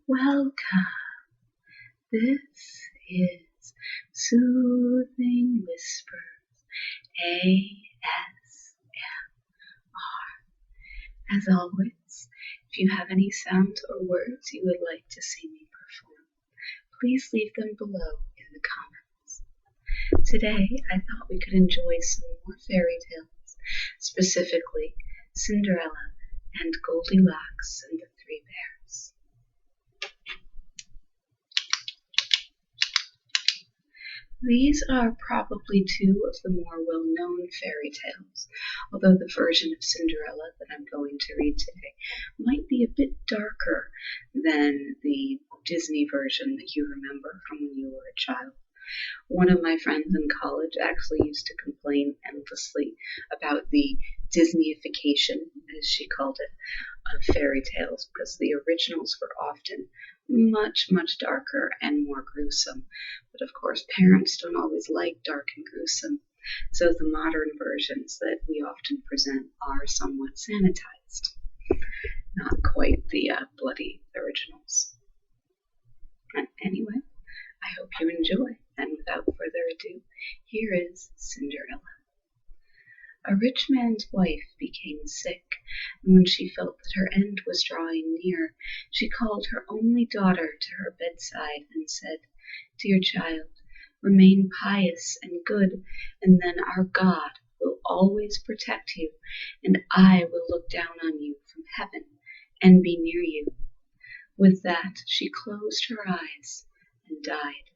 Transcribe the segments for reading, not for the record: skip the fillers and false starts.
Welcome. This is Soothing Whispers ASMR. As always, if you have any sounds or words you would like to see me perform, please leave them below in the comments. Today, I thought we could enjoy some more fairy tales, specifically Cinderella and Goldilocks and the Three Bears. These are probably two of the more well-known fairy tales, although the version of Cinderella that I'm going to read today might be a bit darker than the Disney version that you remember from when you were a child. One of my friends in college actually used to complain endlessly about the Disneyification, as she called it, of fairy tales, because the originals were often much, much darker and more gruesome. But of course, parents don't always like dark and gruesome, so the modern versions that we often present are somewhat sanitized. Not quite the bloody originals. And anyway, I hope you enjoy, and without further ado, here is Cinderella. A rich man's wife became sick, and when she felt that her end was drawing near, she called her only daughter to her bedside and said, "Dear child, remain pious and good, and then our God will always protect you, and I will look down on you from heaven and be near you." With that, she closed her eyes and died.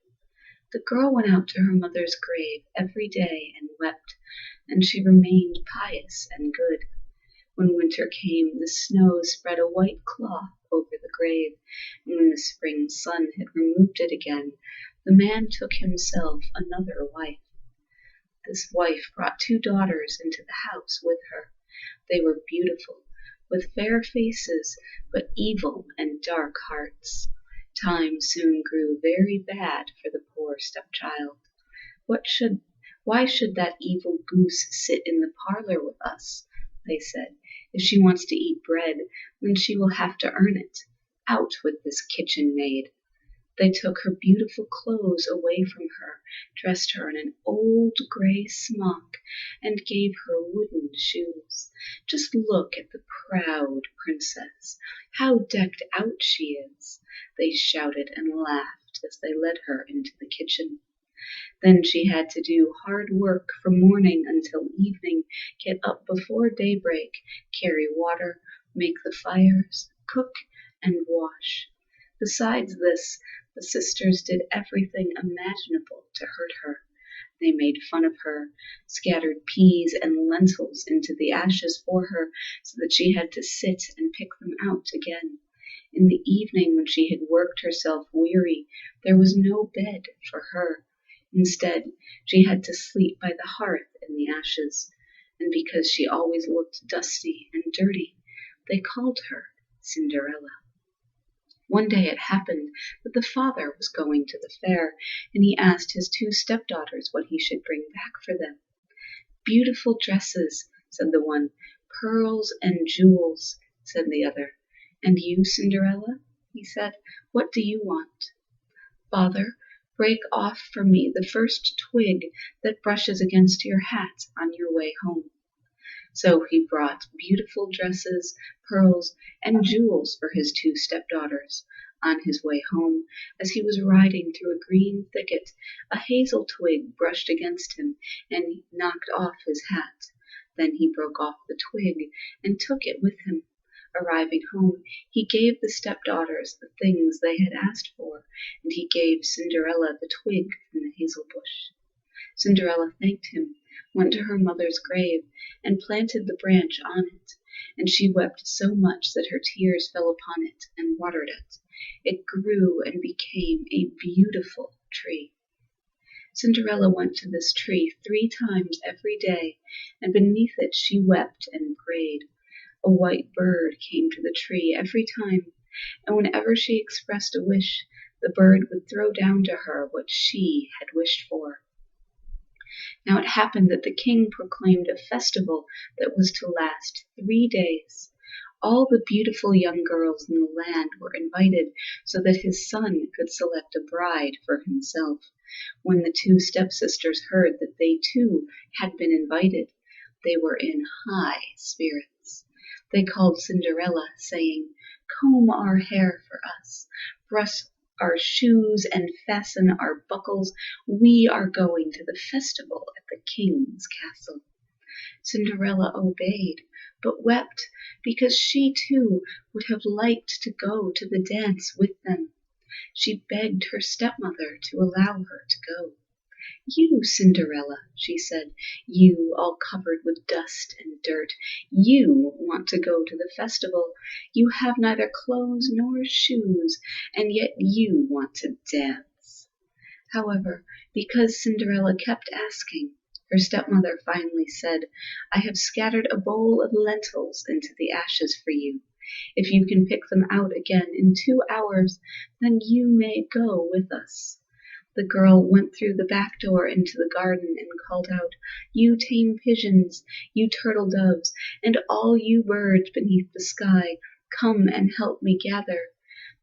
The girl went out to her mother's grave every day and wept, and she remained pious and good. When winter came, the snow spread a white cloth over the grave, and when the spring sun had removed it again, the man took himself another wife. This wife brought two daughters into the house with her. They were beautiful, with fair faces, but evil and dark hearts. Time soon grew very bad for the poor stepchild. Why should that evil goose sit in the parlor with us? They said. If she wants to eat bread, then she will have to earn it. Out with this kitchen maid. They took her beautiful clothes away from her, dressed her in an old gray smock, and gave her wooden shoes. Just look at the proud princess. How decked out she is, they shouted and laughed as they led her into the kitchen. Then she had to do hard work from morning until evening, get up before daybreak, carry water, make the fires, cook, and wash. Besides this, the sisters did everything imaginable to hurt her. They made fun of her, scattered peas and lentils into the ashes for her so that she had to sit and pick them out again. In the evening, when she had worked herself weary, there was no bed for her. Instead, she had to sleep by the hearth in the ashes, and because she always looked dusty and dirty, they called her Cinderella. One day it happened that the father was going to the fair, and he asked his two stepdaughters what he should bring back for them. "Beautiful dresses," said the one. "Pearls and jewels," said the other. "And you, Cinderella?" he said. "What do you want?" "Father, break off for me the first twig that brushes against your hat on your way home." So he brought beautiful dresses, pearls, and jewels for his two stepdaughters. On his way home, as he was riding through a green thicket, a hazel twig brushed against him and knocked off his hat. Then he broke off the twig and took it with him. Arriving home, he gave the stepdaughters the things they had asked for, and he gave Cinderella the twig from the hazel bush. Cinderella thanked him, went to her mother's grave, and planted the branch on it, and she wept so much that her tears fell upon it and watered it. It grew and became a beautiful tree. Cinderella went to this tree 3 times every day, and beneath it she wept and prayed. A white bird came to the tree every time, and whenever she expressed a wish, the bird would throw down to her what she had wished for. Now it happened that the king proclaimed a festival that was to last 3 days. All the beautiful young girls in the land were invited so that his son could select a bride for himself. When the two stepsisters heard that they too had been invited, they were in high spirits. They called Cinderella, saying, "Comb our hair for us, brush our shoes, and fasten our buckles. We are going to the festival at the king's castle." Cinderella obeyed, but wept because she too would have liked to go to the dance with them. She begged her stepmother to allow her to go. "You, Cinderella," she said, "you, all covered with dust and dirt, you want to go to the festival. You have neither clothes nor shoes, and yet you want to dance." However, because Cinderella kept asking, her stepmother finally said, "I have scattered a bowl of lentils into the ashes for you. If you can pick them out again in 2 hours, then you may go with us." The girl went through the back door into the garden and called out, "You tame pigeons, you turtle doves, and all you birds beneath the sky, come and help me gather.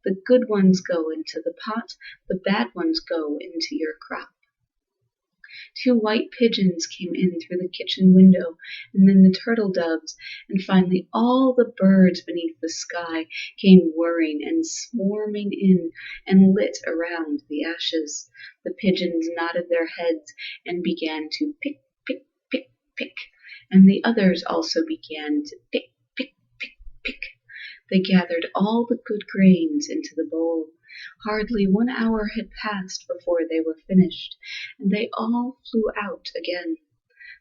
The good ones go into the pot, the bad ones go into your crop." 2 white pigeons came in through the kitchen window, and then the turtle doves, and finally all the birds beneath the sky came whirring and swarming in and lit around the ashes. The pigeons nodded their heads and began to pick, pick, pick, pick, and the others also began to pick, pick, pick, pick. They gathered all the good grains into the bowl. Hardly 1 hour had passed before they were finished, and they all flew out again.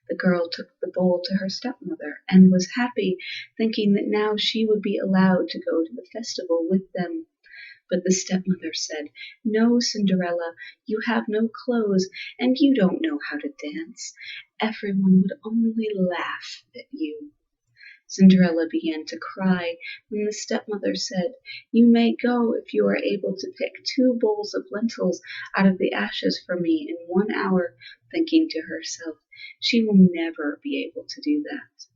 The girl took the bowl to her stepmother and was happy, thinking that now she would be allowed to go to the festival with them. But the stepmother said, "No, Cinderella, you have no clothes, and you don't know how to dance. Everyone would only laugh at you." Cinderella began to cry, and the stepmother said, "You may go if you are able to pick 2 bowls of lentils out of the ashes for me in 1 hour," thinking to herself, "She will never be able to do that."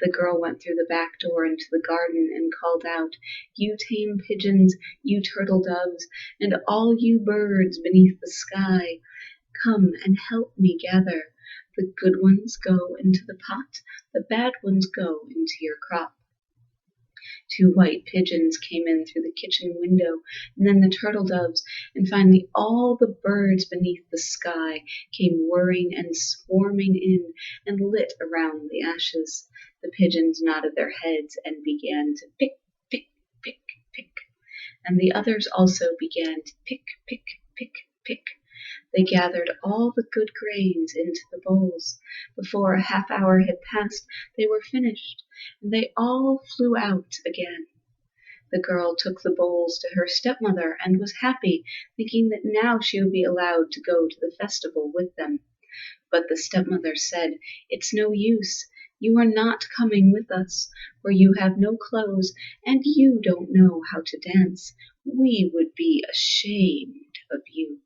The girl went through the back door into the garden and called out, "You tame pigeons, you turtle doves, and all you birds beneath the sky, come and help me gather. The good ones go into the pot, the bad ones go into your crop." 2 white pigeons came in through the kitchen window, and then the turtle doves, and finally all the birds beneath the sky came whirring and swarming in and lit around the ashes. The pigeons nodded their heads and began to pick, pick, pick, pick, and the others also began to pick, pick, pick, pick. They gathered all the good grains into the bowls. Before a half-hour had passed, they were finished, and they all flew out again. The girl took the bowls to her stepmother and was happy, thinking that now she would be allowed to go to the festival with them. But the stepmother said, "It's no use. You are not coming with us, for you have no clothes, and you don't know how to dance. We would be ashamed of you."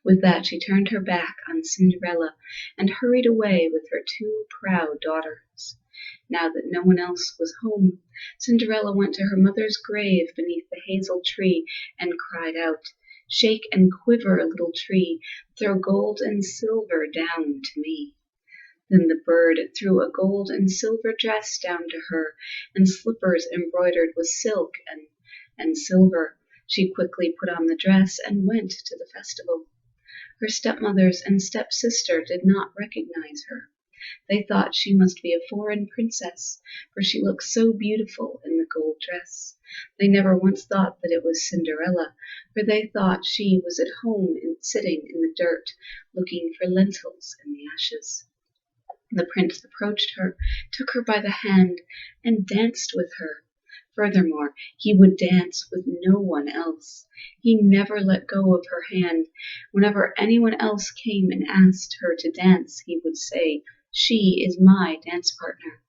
With that she turned her back on Cinderella and hurried away with her 2 proud daughters. Now that no one else was home, Cinderella went to her mother's grave beneath the hazel tree and cried out, "Shake and quiver, little tree, throw gold and silver down to me." Then the bird threw a gold and silver dress down to her, and slippers embroidered with silk and silver. She quickly put on the dress and went to the festival. Her stepmothers and stepsister did not recognize her. They thought she must be a foreign princess, for she looked so beautiful in the gold dress. They never once thought that it was Cinderella, for they thought she was at home sitting in the dirt, looking for lentils in the ashes. The prince approached her, took her by the hand, and danced with her. Furthermore, he would dance with no one else. He never let go of her hand. Whenever anyone else came and asked her to dance, he would say, "She is my dance partner."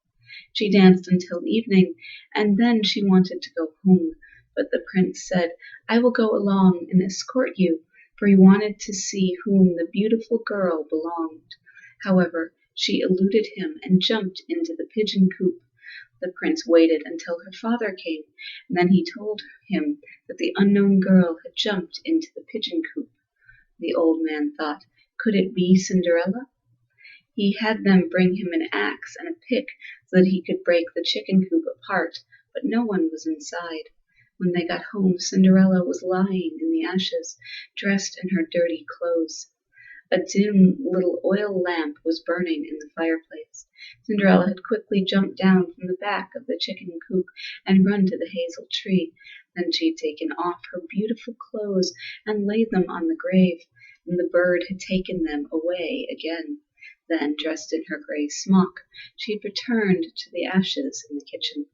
She danced until evening, and then she wanted to go home, but the prince said, "I will go along and escort you," for he wanted to see whom the beautiful girl belonged. However, she eluded him and jumped into the pigeon coop. The prince waited until her father came, and then he told him that the unknown girl had jumped into the pigeon coop. The old man thought, could it be Cinderella? He had them bring him an axe and a pick so that he could break the chicken coop apart, but no one was inside. When they got home, Cinderella was lying in the ashes, dressed in her dirty clothes. A dim little oil lamp was burning in the fireplace. Cinderella had quickly jumped down from the back of the chicken coop and run to the hazel tree. Then she had taken off her beautiful clothes and laid them on the grave, and the bird had taken them away again. Then, dressed in her gray smock, she had returned to the ashes in the kitchen.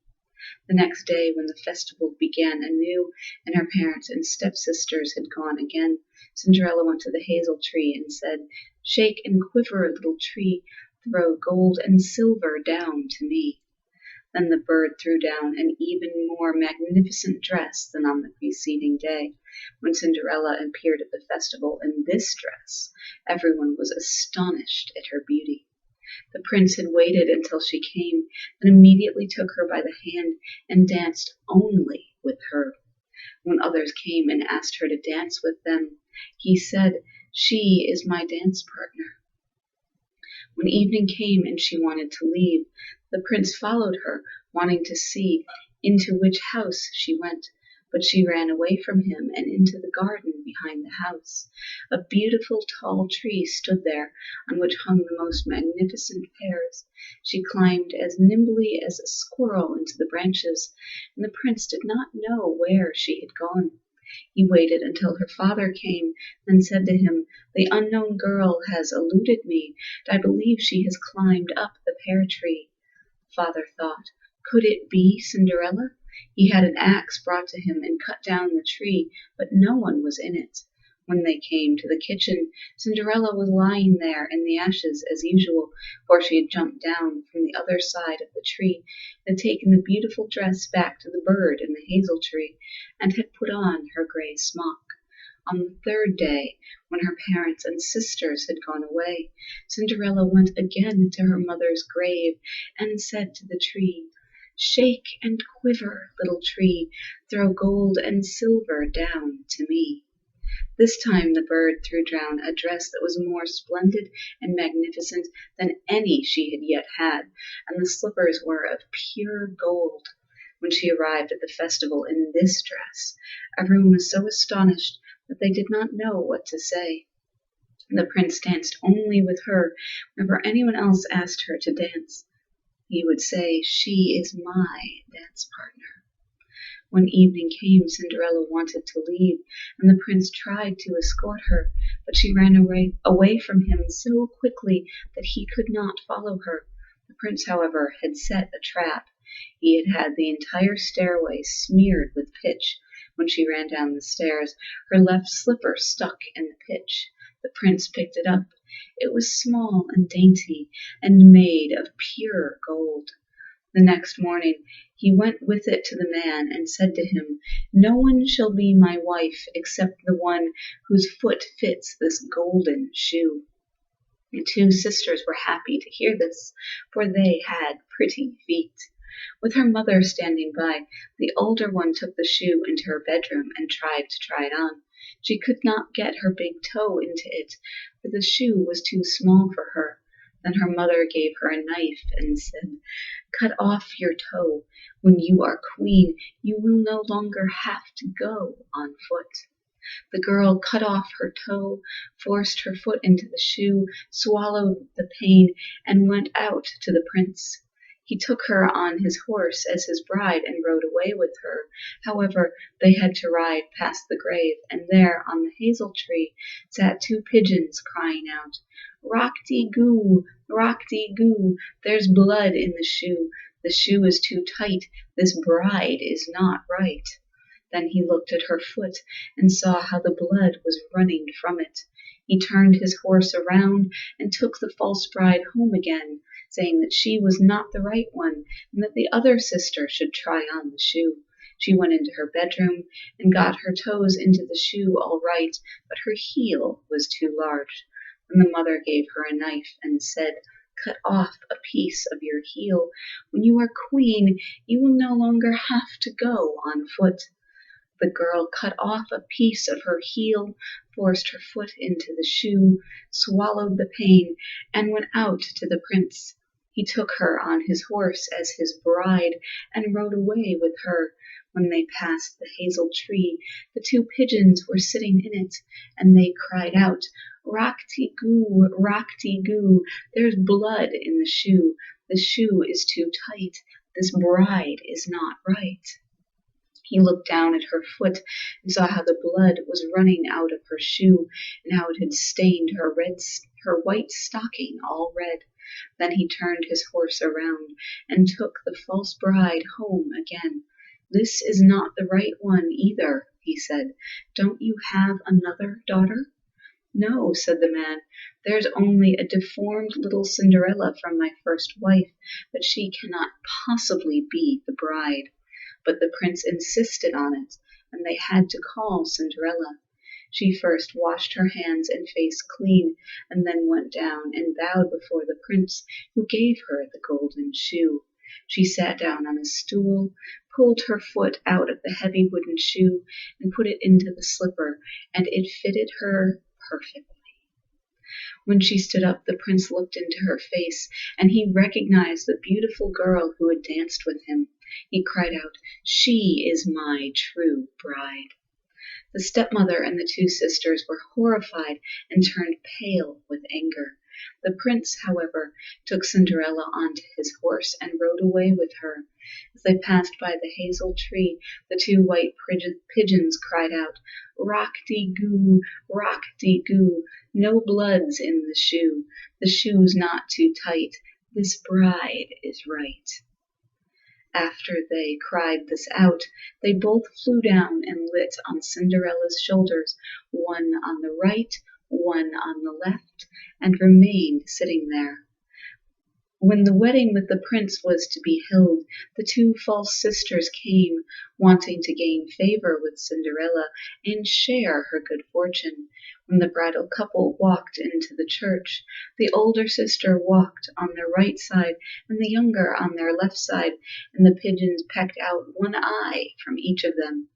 The next day, when the festival began anew, and her parents and stepsisters had gone again, Cinderella went to the hazel tree and said, "Shake and quiver, little tree, throw gold and silver down to me." Then the bird threw down an even more magnificent dress than on the preceding day. When Cinderella appeared at the festival in this dress, everyone was astonished at her beauty. The prince had waited until she came, and immediately took her by the hand and danced only with her. When others came and asked her to dance with them, he said, "She is my dance partner." When evening came and she wanted to leave, the prince followed her, wanting to see into which house she went. But she ran away from him and into the garden behind the house. A beautiful tall tree stood there, on which hung the most magnificent pears. She climbed as nimbly as a squirrel into the branches, and the prince did not know where she had gone. He waited until her father came, then said to him, "The unknown girl has eluded me, and I believe she has climbed up the pear tree." The father thought, could it be Cinderella? He had an axe brought to him and cut down the tree, but no one was in it. When they came to the kitchen, Cinderella was lying there in the ashes as usual, for she had jumped down from the other side of the tree, and taken the beautiful dress back to the bird in the hazel tree, and had put on her gray smock. On the third day, when her parents and sisters had gone away, Cinderella went again to her mother's grave and said to the tree, "Shake and quiver, little tree, throw gold and silver down to me." This time the bird threw down a dress that was more splendid and magnificent than any she had yet had, and the slippers were of pure gold. When she arrived at the festival in this dress, everyone was so astonished that they did not know what to say. The prince danced only with her whenever anyone else asked her to dance. He would say, "She is my dance partner." When evening came, Cinderella wanted to leave, and the prince tried to escort her, but she ran away from him so quickly that he could not follow her. The prince, however, had set a trap. He had had the entire stairway smeared with pitch. When she ran down the stairs, her left slipper stuck in the pitch. The prince picked it up. It was small and dainty, and made of pure gold. The next morning he went with it to the man and said to him, "No one shall be my wife except the one whose foot fits this golden shoe." The two sisters were happy to hear this, for they had pretty feet. With her mother standing by, the older one took the shoe into her bedroom and tried to try it on. She could not get her big toe into it, for the shoe was too small for her. Then her mother gave her a knife and said, "Cut off your toe. When you are queen, you will no longer have to go on foot." The girl cut off her toe, forced her foot into the shoe, swallowed the pain, and went out to the prince. He took her on his horse as his bride and rode away with her. However, they had to ride past the grave, and there on the hazel tree sat two pigeons crying out, "Rock-de-goo, rock-de-goo, there's blood in the shoe. The shoe is too tight, this bride is not right." Then he looked at her foot and saw how the blood was running from it. He turned his horse around and took the false bride home again, saying that she was not the right one, and that the other sister should try on the shoe. She went into her bedroom and got her toes into the shoe all right, but her heel was too large. Then the mother gave her a knife and said, cut off a piece of your heel. When you are queen, you will no longer have to go on foot. The girl cut off a piece of her heel, forced her foot into the shoe, swallowed the pain, and went out to the prince. He took her on his horse as his bride, and rode away with her. When they passed the hazel tree, the two pigeons were sitting in it, and they cried out, "Rock-te-goo, rock-te-goo, there's blood in the shoe. The shoe is too tight. This bride is not right." He looked down at her foot and saw how the blood was running out of her shoe, and how it had stained her white stocking all red. Then he turned his horse around and took the false bride home again. "This is not the right one either," he said. "Don't you have another daughter?" "No," said the man. "There's only a deformed little Cinderella from my first wife, but she cannot possibly be the bride." But the prince insisted on it, and they had to call Cinderella. She first washed her hands and face clean, and then went down and bowed before the prince, who gave her the golden shoe. She sat down on a stool, pulled her foot out of the heavy wooden shoe, and put it into the slipper, and it fitted her perfectly. When she stood up, the prince looked into her face, and he recognized the beautiful girl who had danced with him. He cried out, "She is my true bride." The stepmother and the two sisters were horrified and turned pale with anger. The prince, however, took Cinderella onto his horse and rode away with her. As they passed by the hazel tree, the two white pigeons cried out, "Rock-de-goo, rock-de-goo, no blood's in the shoe. The shoe's not too tight. This bride is right." After they cried this out, they both flew down and lit on Cinderella's shoulders, one on the right, one on the left, and remained sitting there. When the wedding with the prince was to be held, the two false sisters came, wanting to gain favor with Cinderella and share her good fortune. When the bridal couple walked into the church, the older sister walked on their right side and the younger on their left side, and the pigeons pecked out one eye from each of them.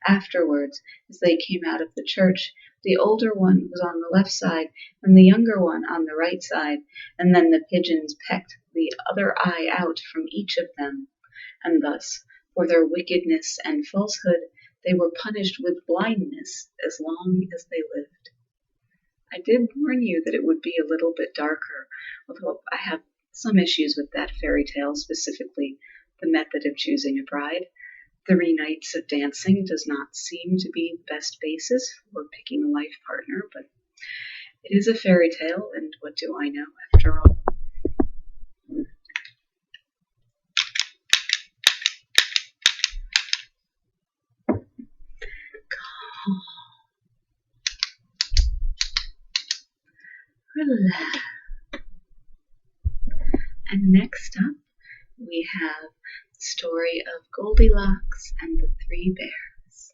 Afterwards, as they came out of the church, the older one was on the left side and the younger one on the right side, and then the pigeons pecked the other eye out from each of them. And thus, for their wickedness and falsehood, they were punished with blindness as long as they lived. I did warn you that it would be a little bit darker, although I have some issues with that fairy tale, specifically the method of choosing a bride. 3 nights of dancing does not seem to be the best basis for picking a life partner, but it is a fairy tale, and what do I know after all? Relax. And next up, we have the story of Goldilocks and the 3 bears.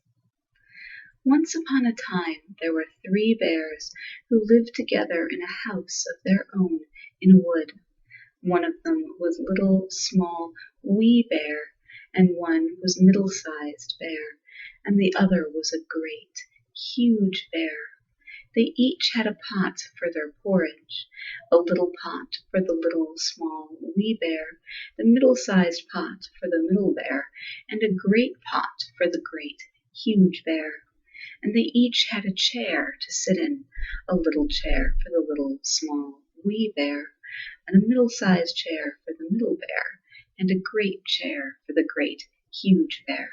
Once upon a time, there were 3 bears who lived together in a house of their own in a wood. One of them was little, small, wee bear, and one was middle-sized bear, and the other was a great, huge bear. They each had a pot for their porridge, a little pot for the little, small, wee bear, the middle-sized pot for the middle bear, and a great pot for the great, huge bear. And they each had a chair to sit in, a little chair for the little, small, wee bear, and a middle-sized chair for the middle bear, and a great chair for the great, huge bear.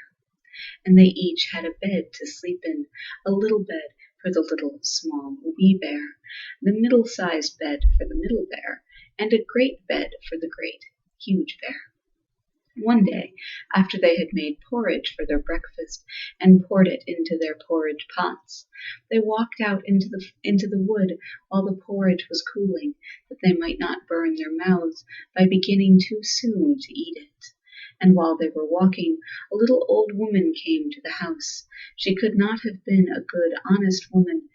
And they each had a bed to sleep in, a little bed for the little, small, wee bear, the middle-sized bed for the middle bear, and a great bed for the great, huge bear. One day, after they had made porridge for their breakfast and poured it into their porridge pots, they walked out into the wood while the porridge was cooling, that they might not burn their mouths by beginning too soon to eat it. And while they were walking, a little old woman came to the house. She could not have been a good, honest woman,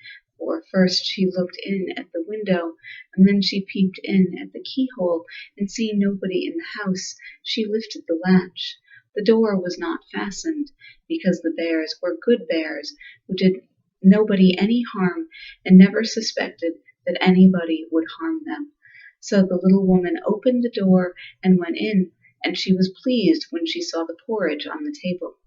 For first she looked in at the window, and then she peeped in at the keyhole, and seeing nobody in the house, she lifted the latch. The door was not fastened, because the bears were good bears who did nobody any harm and never suspected that anybody would harm them. So the little woman opened the door and went in, and she was pleased when she saw the porridge on the table.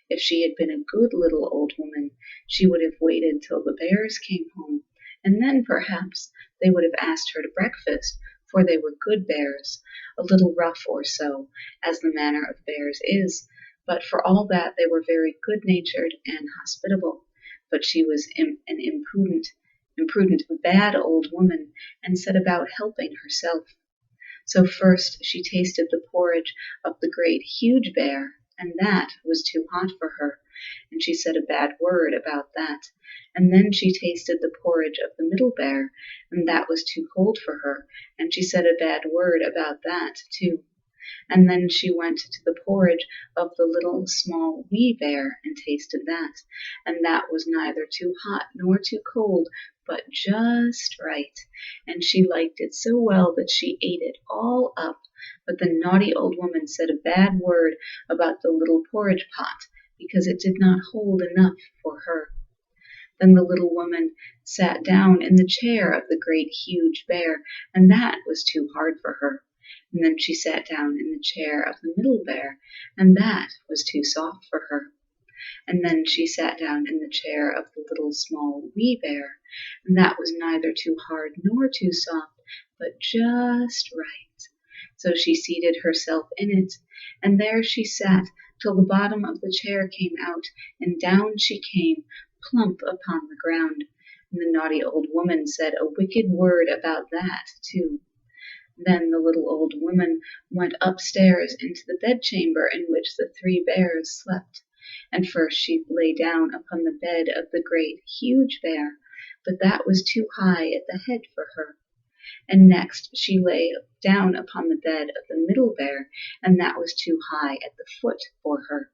If she had been a good little old woman, she would have waited till the bears came home, and then perhaps they would have asked her to breakfast, for they were good bears, a little rough or so, as the manner of bears is, but for all that they were very good-natured and hospitable. But she was an imprudent, bad old woman, and set about helping herself. So first she tasted the porridge of the great huge bear, and that was too hot for her, and she said a bad word about that. And then she tasted the porridge of the middle bear, and that was too cold for her, and she said a bad word about that too. And then she went to the porridge of the little small wee bear and tasted that, and that was neither too hot nor too cold, but just right, and she liked it so well that she ate it all up. But the naughty old woman said a bad word about the little porridge pot, because it did not hold enough for her. Then the little woman sat down in the chair of the great huge bear, and that was too hard for her. And then she sat down in the chair of the middle bear, and that was too soft for her. And then she sat down in the chair of the little small wee bear, and that was neither too hard nor too soft, but just right. So she seated herself in it, and there she sat till the bottom of the chair came out, and down she came, plump upon the ground. And the naughty old woman said a wicked word about that too. Then the little old woman went upstairs into the bedchamber in which the three bears slept. And first she lay down upon the bed of the great huge bear, but that was too high at the head for her. And next she lay down upon the bed of the middle bear, and that was too high at the foot for her.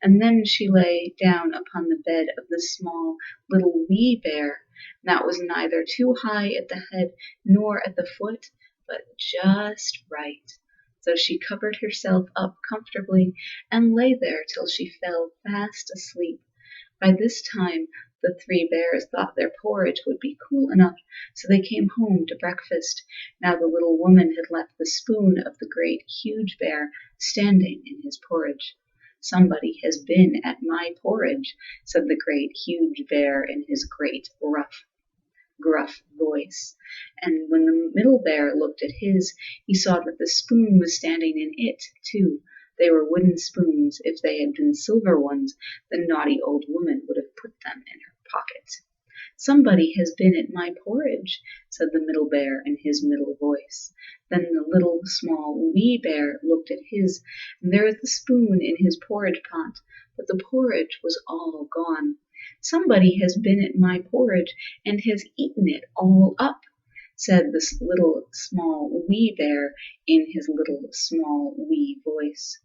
And then she lay down upon the bed of the small little wee bear, and that was neither too high at the head nor at the foot, but just right. So she covered herself up comfortably and lay there till she fell fast asleep. By this time the three bears thought their porridge would be cool enough, so they came home to breakfast. Now the little woman had left the spoon of the great huge bear standing in his porridge. Somebody has been at my porridge, said the great huge bear in his great gruff voice. And when the middle bear looked at his, he saw that the spoon was standing in it too. They were wooden spoons. If they had been silver ones, the naughty old woman would have put them in her pocket. Somebody has been at my porridge, said the middle bear in his middle voice. Then the little small wee bear looked at his, and there was the spoon in his porridge pot, but the porridge was all gone. Somebody has been at my porridge and has eaten it all up, said this little small wee bear in his little small wee voice.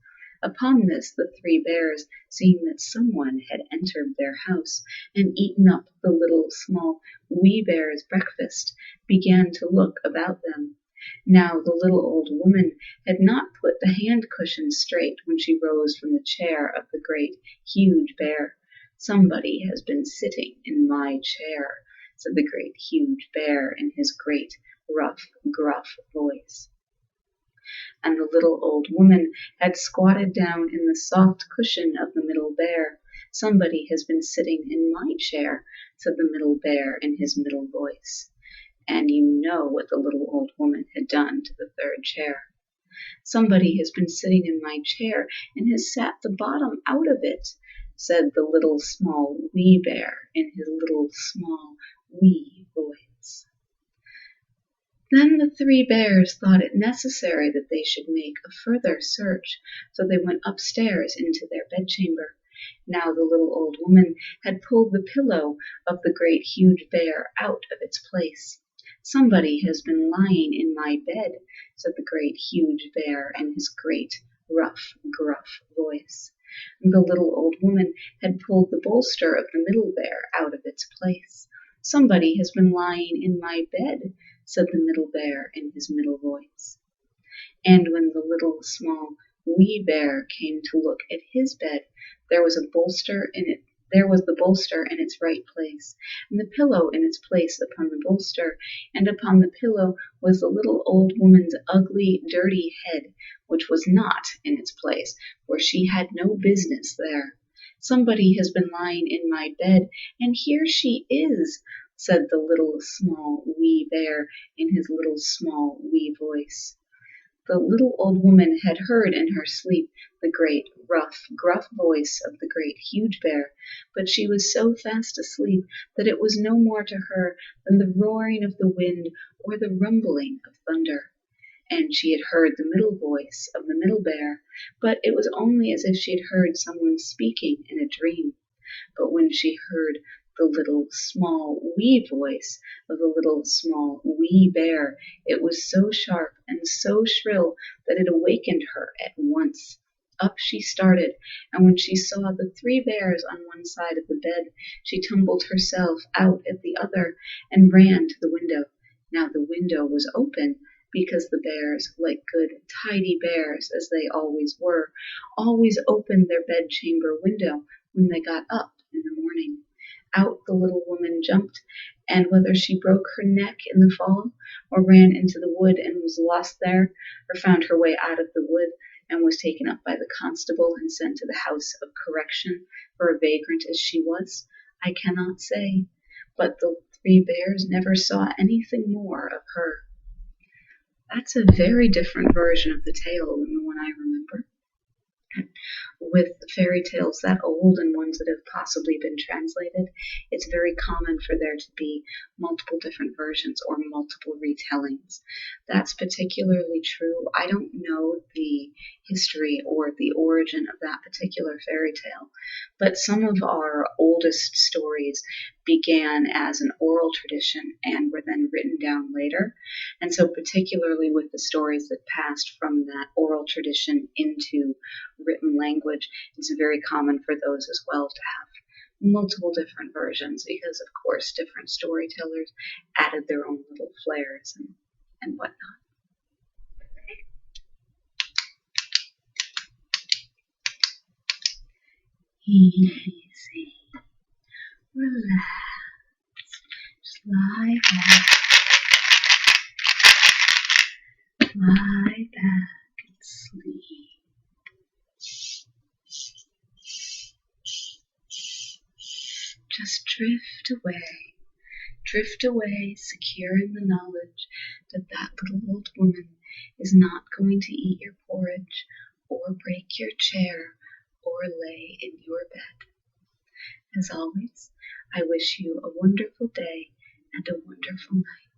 Upon this the three bears, seeing that someone had entered their house and eaten up the little small wee bear's breakfast, began to look about them. Now the little old woman had not put the hand cushion straight when she rose from the chair of the great huge bear. Somebody has been sitting in my chair, said the great huge bear in his great gruff voice. And the little old woman had squatted down in the soft cushion of the middle bear. Somebody has been sitting in my chair, said the middle bear in his middle voice. And you know what the little old woman had done to the third chair. Somebody has been sitting in my chair and has sat the bottom out of it, said the little small wee bear in his little small wee voice. Then the three bears thought it necessary that they should make a further search, so they went upstairs into their bedchamber. Now the little old woman had pulled the pillow of the great huge bear out of its place. Somebody has been lying in my bed, said the great huge bear in his great gruff voice. And the little old woman had pulled the bolster of the middle bear out of its place. "Somebody has been lying in my bed," said the middle bear in his middle voice. And when the little, small, wee bear came to look at his bed, there was a bolster in it. There was the bolster in its right place, and the pillow in its place upon the bolster, and upon the pillow was the little old woman's ugly, dirty head, which was not in its place, for she had no business there. "Somebody has been lying in my bed, and here she is," said the little, small, wee bear in his little, small, wee voice. The little old woman had heard in her sleep the great, rough, gruff voice of the great, huge bear, but she was so fast asleep that it was no more to her than the roaring of the wind or the rumbling of thunder. And she had heard the middle voice of the middle bear, but it was only as if she had heard someone speaking in a dream. But when she heard the little, small, wee voice of the little, small, wee bear, it was so sharp and so shrill that it awakened her at once. Up she started, and when she saw the 3 bears on one side of the bed, she tumbled herself out at the other and ran to the window. Now the window was open, because the bears, like good, tidy bears as they always were, always opened their bedchamber window when they got up in the morning. Out the little woman jumped, and whether she broke her neck in the fall, or ran into the wood and was lost there, or found her way out of the wood and was taken up by the constable and sent to the house of correction for a vagrant as she was, I cannot say, but the 3 bears never saw anything more of her. That's a very different version of the tale than the one I remember. With fairy tales that old and ones that have possibly been translated, it's very common for there to be multiple different versions or multiple retellings. That's particularly true. I don't know the history or the origin of that particular fairy tale, but some of our oldest stories began as an oral tradition and were then written down later. And so particularly with the stories that passed from that oral tradition into written language, it's very common for those as well to have multiple different versions because, of course, different storytellers added their own little flares and whatnot. Easy. Relax. Just lie back. Lie back and sleep. Just drift away, secure in the knowledge that that little old woman is not going to eat your porridge or break your chair or lay in your bed. As always, I wish you a wonderful day and a wonderful night.